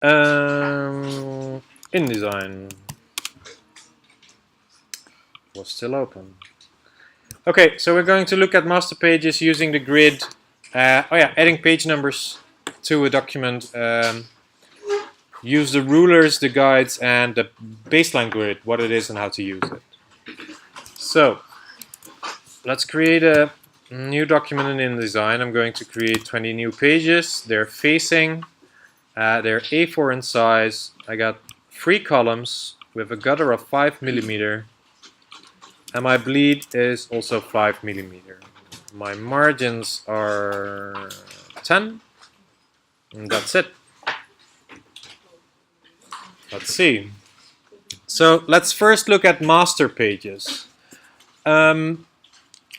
InDesign was still open. Okay, so we're going to look at master pages using the grid. Oh yeah, adding page numbers to a document. Use the rulers, the guides, and the baseline grid, what it is and how to use it. So, let's create a new document in InDesign. I'm going to create 20 new pages. They're facing. They're A4 in size. I got 3 columns with a gutter of 5 millimeter. And my bleed is also 5 millimeter. My margins are 10. And that's it. Let's see. So let's first look at master pages. A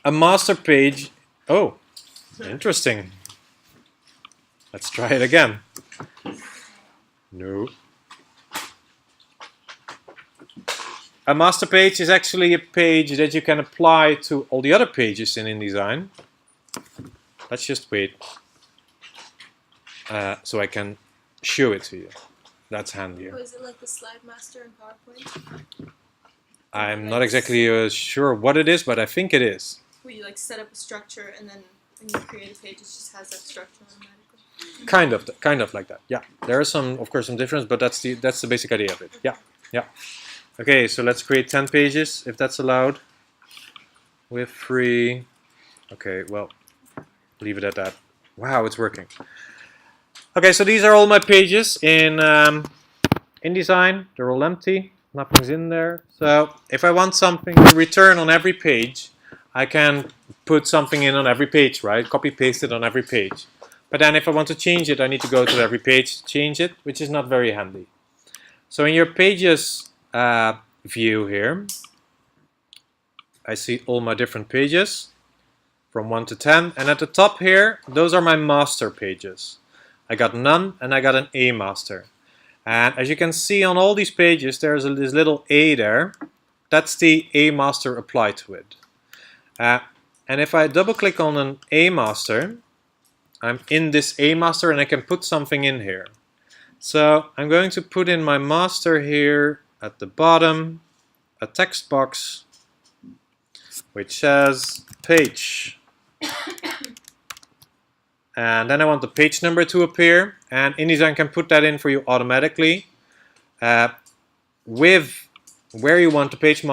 master page. Oh, interesting. Let's try it again. No. A master page is actually a page that you can apply to all the other pages in InDesign. Let's just wait so I can show it to you. That's handier. Is it like the slide master in PowerPoint? I'm not exactly sure what it is, but I think it is. Where you like set up a structure and then when you create a page, it just has that structure automatically. Kind of like that. Yeah, there are some, of course, some difference, but that's the basic idea of it. Yeah, yeah. Okay, so let's create 10 pages if that's allowed. With 3. Okay, well, leave it at that. Wow, it's working. Okay, so these are all my pages in InDesign. They're all empty. Nothing's in there. So if I want something to return on every page, I can put something in on every page, right? Copy paste it on every page. But then if I want to change it, I need to go to every page to change it, which is not very handy. So in your pages view here, I see all my different pages from 1 to 10. And at the top here, those are my master pages. I got none and I got an A master. And as you can see on all these pages, there's this little A there. That's the A master applied to it. And if I double click on an A master, I'm in this A master and I can put something in here. So I'm going to put in my master here at the bottom, a text box which says page. And then I want the page number to appear, and InDesign can put that in for you automatically with where you want the page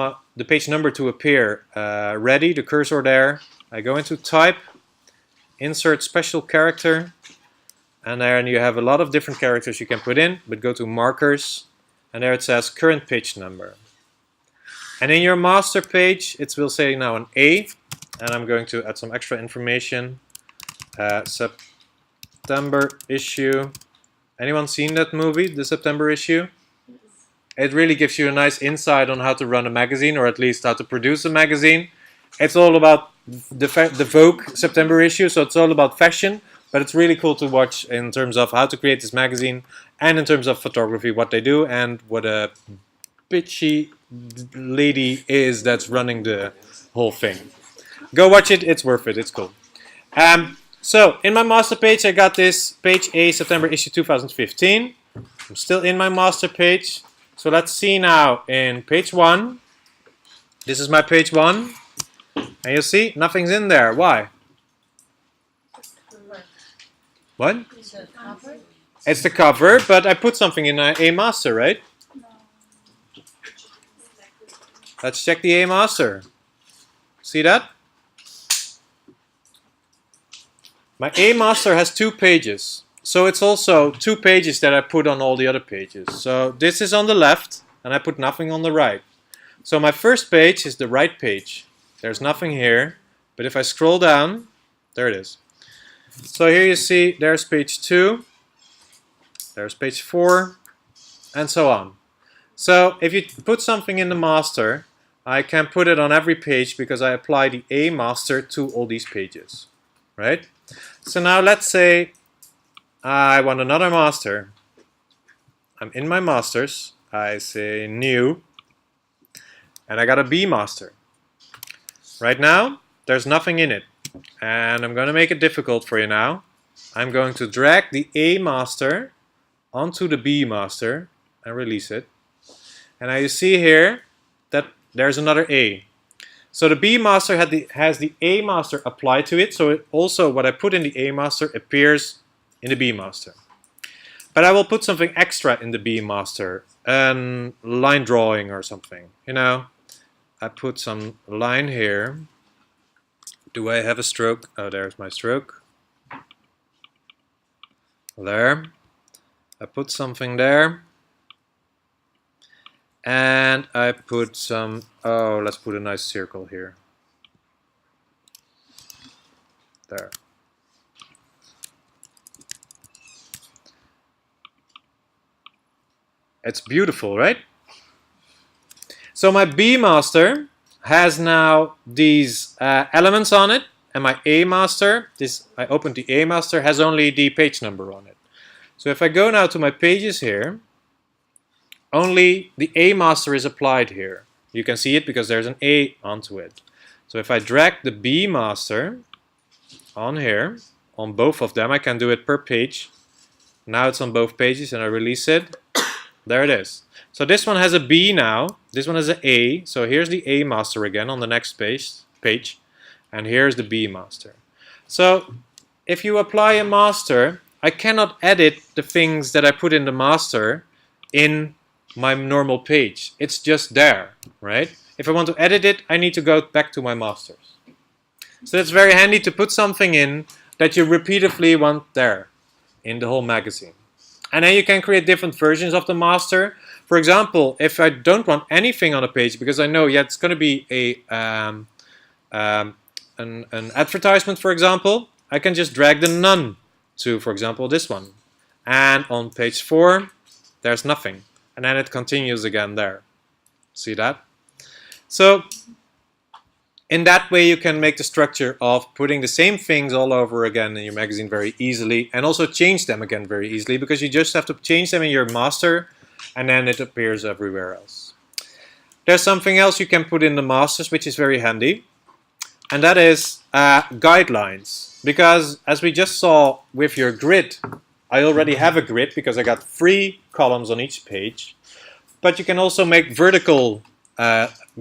number to appear ready, the cursor there. I go into type, insert special character, and then you have a lot of different characters you can put in, but go to markers, and there it says current page number. And in your master page, it will say now an A, and I'm going to add some extra information. September issue. Anyone seen that movie, the September issue? It really gives you a nice insight on how to run a magazine, or at least how to produce a magazine. It's all about the Vogue September issue, so it's all about fashion, but it's really cool to watch in terms of how to create this magazine, and in terms of photography, what they do, and what a bitchy lady is that's running the whole thing. Go watch it, it's worth it, it's cool. So, in my master page, I got this page A, September issue 2015. I'm still in my master page. So let's see now in page 1. This is my page 1. And you see, nothing's in there. Why? What? It's the cover, but I put something in A master, right? Let's check the A master. See that? My A master has 2 pages, so it's also 2 pages that I put on all the other pages. So this is on the left, and I put nothing on the right. So my first page is the right page. There's nothing here, but if I scroll down, there it is. So here you see there's page 2, there's page 4, and so on. So if you put something in the master, I can put it on every page because I apply the A master to all these pages, right? So now let's say I want another master. I'm in my masters. I say new. And I got a B master. Right now, there's nothing in it. And I'm going to make it difficult for you now. I'm going to drag the A master onto the B master and release it. And now you see here that there's another A. So the B master has the A master applied to it, so also what I put in the A master appears in the B master. But I will put something extra in the B master, line drawing or something. You know, I put some line here. Do I have a stroke? Oh, there's my stroke. There. I put something there. And I put some, oh, let's put a nice circle here. There. It's beautiful, right? So my B master has now these elements on it, and my A master, I opened the A master, has only the page number on it. So if I go now to my pages here, only the A master is applied here. You can see it because there's an A onto it. So if I drag the B master on here, on both of them, I can do it per page. Now it's on both pages and I release it. There it is. So this one has a B now, this one has an A. So here's the A master again on the next page. And here's the B master. So if you apply a master, I cannot edit the things that I put in the master in my normal page. It's just there, right? If I want to edit it, I need to go back to my masters. So it's very handy to put something in that you repeatedly want there in the whole magazine. And then you can create different versions of the master. For example, if I don't want anything on a page, because I know, yeah, it's going to be an advertisement, for example, I can just drag the none to, for example, this one. And on page 4, there's nothing. And then it continues again there. See that? So in that way you can make the structure of putting the same things all over again in your magazine very easily, and also change them again very easily, because you just have to change them in your master and then it appears everywhere else. There's something else you can put in the masters which is very handy, and that is guidelines. Because as we just saw with your grid, I already have a grid because I got 3 columns on each page, but you can also make vertical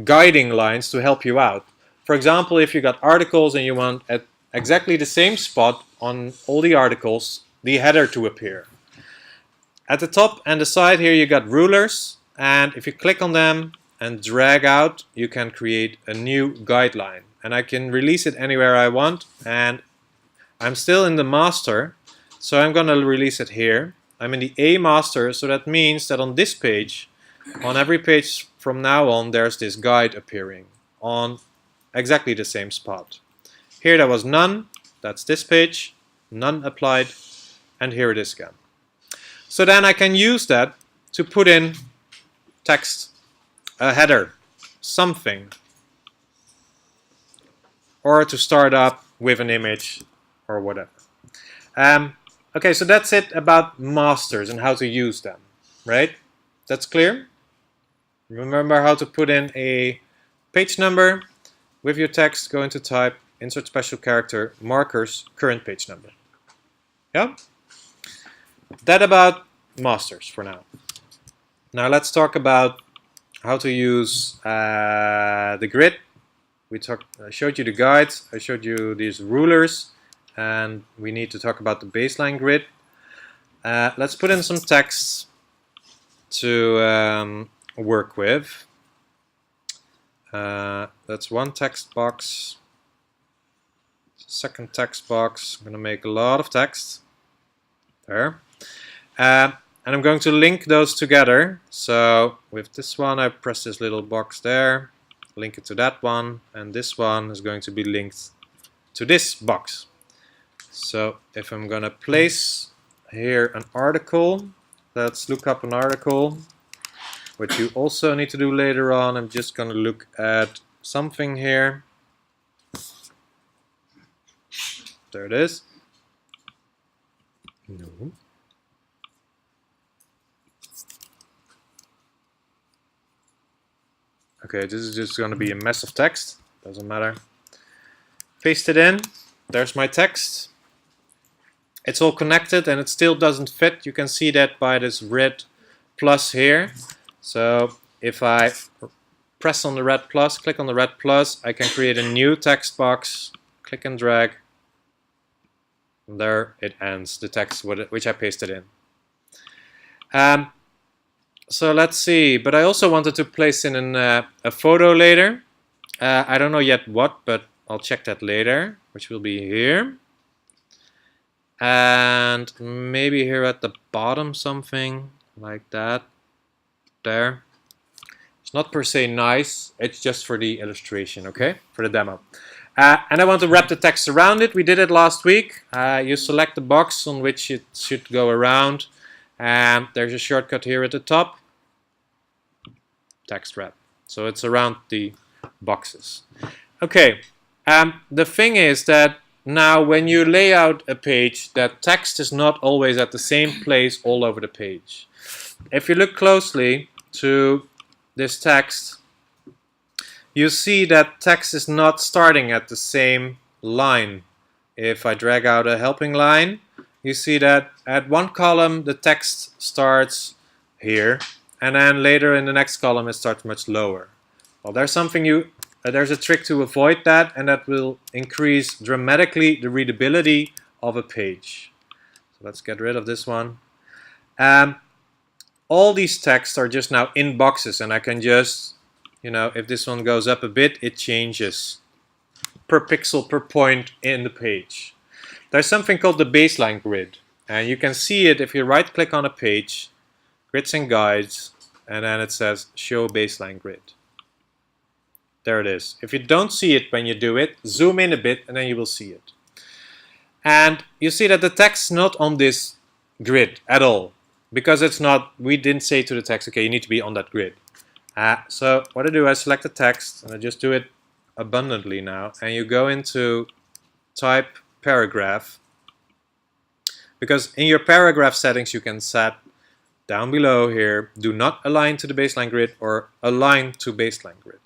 guiding lines to help you out. For example, if you got articles and you want at exactly the same spot on all the articles the header to appear. At the top and the side here you got rulers, and if you click on them and drag out, you can create a new guideline. And I can release it anywhere I want, and I'm still in the master, so I'm going to release it here. I'm in the A master, so that means that on this page, on every page from now on, there's this guide appearing on exactly the same spot. Here there was none, that's this page, none applied, and here it is again. So then I can use that to put in text, a header, something, or to start up with an image or whatever. Okay, so that's it about masters and how to use them, right? That's clear? Remember how to put in a page number with your text, go into type, insert special character, markers, current page number. Yeah? That about masters for now. Now let's talk about how to use the grid. I showed you the guides, I showed you these rulers, and we need to talk about the baseline grid. Let's put in some text to work with. That's one text box. Second text box. I'm going to make a lot of text. There. And I'm going to link those together. So with this one, I press this little box there, link it to that one, and this one is going to be linked to this box. So if I'm going to place here an article, let's look up an article. What you also need to do later on, I'm just going to look at something here. There it is. No. Okay, this is just going to be a mess of text. Doesn't matter. Paste it in. There's my text. it's all connected and it still doesn't fit. You can see that by this red plus here. So if I press on the red plus, click on the red plus, I can create a new text box, click and drag, and there it ends, the text which I pasted in. So let's see, but I also wanted to place in a photo later. I don't know yet what, but I'll check that later, which will be here. And maybe here at the bottom something like that. There. It's not per se nice, it's just for the illustration, okay? For the demo. And I want to wrap the text around it. We did it last week. You select the box on which it should go around. And there's a shortcut here at the top. Text wrap. So it's around the boxes. Okay. The thing is that now when you lay out a page, that text is not always at the same place all over the page. If you look closely to this text, you see that text is not starting at the same line. If I drag out a helping line, you see that at one column the text starts here, and then later in the next column it starts much lower. Well, there's a trick to avoid that, and that will increase dramatically the readability of a page. So let's get rid of this one. All these texts are just now in boxes, and I can just, if this one goes up a bit, it changes per pixel per point in the page. There's something called the baseline grid, and you can see it if you right click on a page, Grids and Guides, and then it says show baseline grid. There it is. If you don't see it when you do it, zoom in a bit and then you will see it. And you see that the text is not on this grid at all, because it's not, we didn't say to the text, okay, you need to be on that grid. So what I do, I select the text and I just do it abundantly now, and you go into type paragraph, because in your paragraph settings you can set down below here, do not align to the baseline grid or align to baseline grid.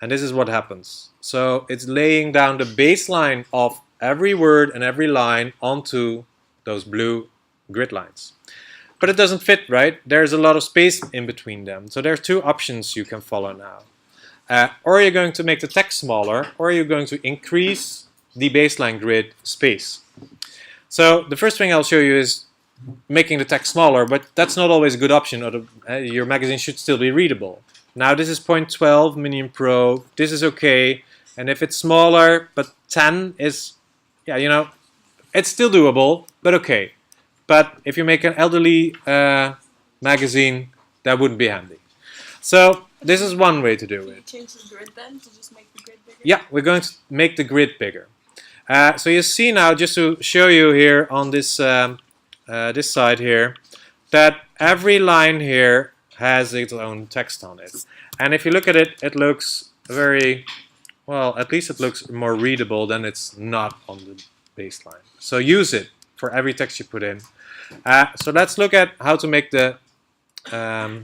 And this is what happens. So it's laying down the baseline of every word and every line onto those blue grid lines. But it doesn't fit, right? There's a lot of space in between them. So there's two options you can follow now. Or you're going to make the text smaller, or you're going to increase the baseline grid space. So the first thing I'll show you is making the text smaller, but that's not always a good option. Your magazine should still be readable. Now this is 0.12 Minion Pro, this is okay, and if it's smaller, but 10 is, it's still doable, but okay. But if you make an elderly magazine, that wouldn't be handy. So this is one way to do it. Change the grid then, to just make the grid bigger? Yeah, we're going to make the grid bigger. So you see now, just to show you here on this, this side here, that every line here has its own text on it. And if you look at it, it looks very, well, at least it looks more readable than it's not on the baseline. So use it for every text you put in. So let's look at how to make the, how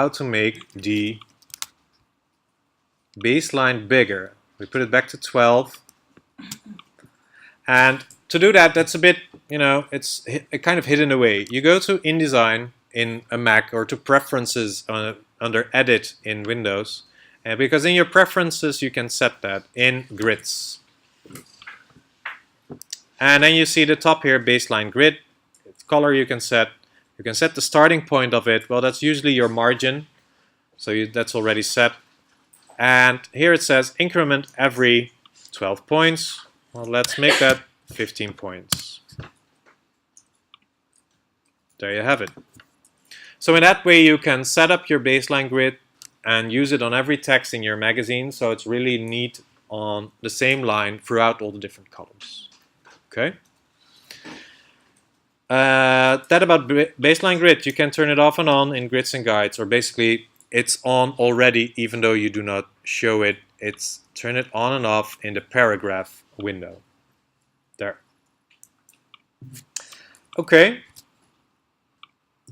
to make the baseline bigger. We put it back to 12. And to do that, that's a bit, it's kind of hidden away. You go to InDesign in a Mac, or to preferences under edit in Windows, because in your preferences you can set that in grids. And then you see the top here, baseline grid. Its color you can set the starting point of it. Well, that's usually your margin, so that's already set. And here it says increment every 12 points. Well, let's make that 15 points. There you have it. So in that way you can set up your baseline grid and use it on every text in your magazine, so it's really neat on the same line throughout all the different columns. Okay. That about baseline grid. You can turn it off and on in Grids and Guides, or basically it's on already even though you do not show it. It's turn it on and off in the paragraph window. There. Okay.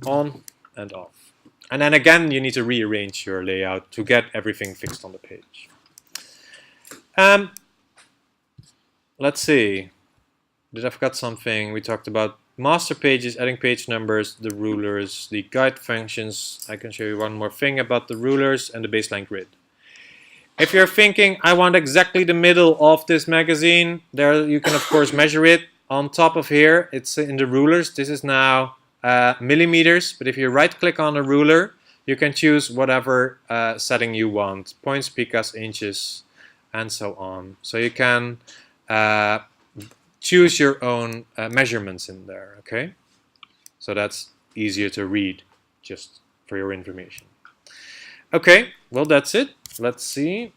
On and off. And then again you need to rearrange your layout to get everything fixed on the page. let's see. Did I forget something? We talked about master pages, adding page numbers, the rulers, the guide functions. I can show you one more thing about the rulers and the baseline grid. If you're thinking, I want exactly the middle of this magazine, there you can of course measure it. On top of here, it's in the rulers. This is now millimeters, but if you right click on a ruler, you can choose whatever setting you want. Points, picas, inches, and so on. So you can choose your own measurements in there, okay? So that's easier to read, just for your information. Okay, well that's it. Let's see.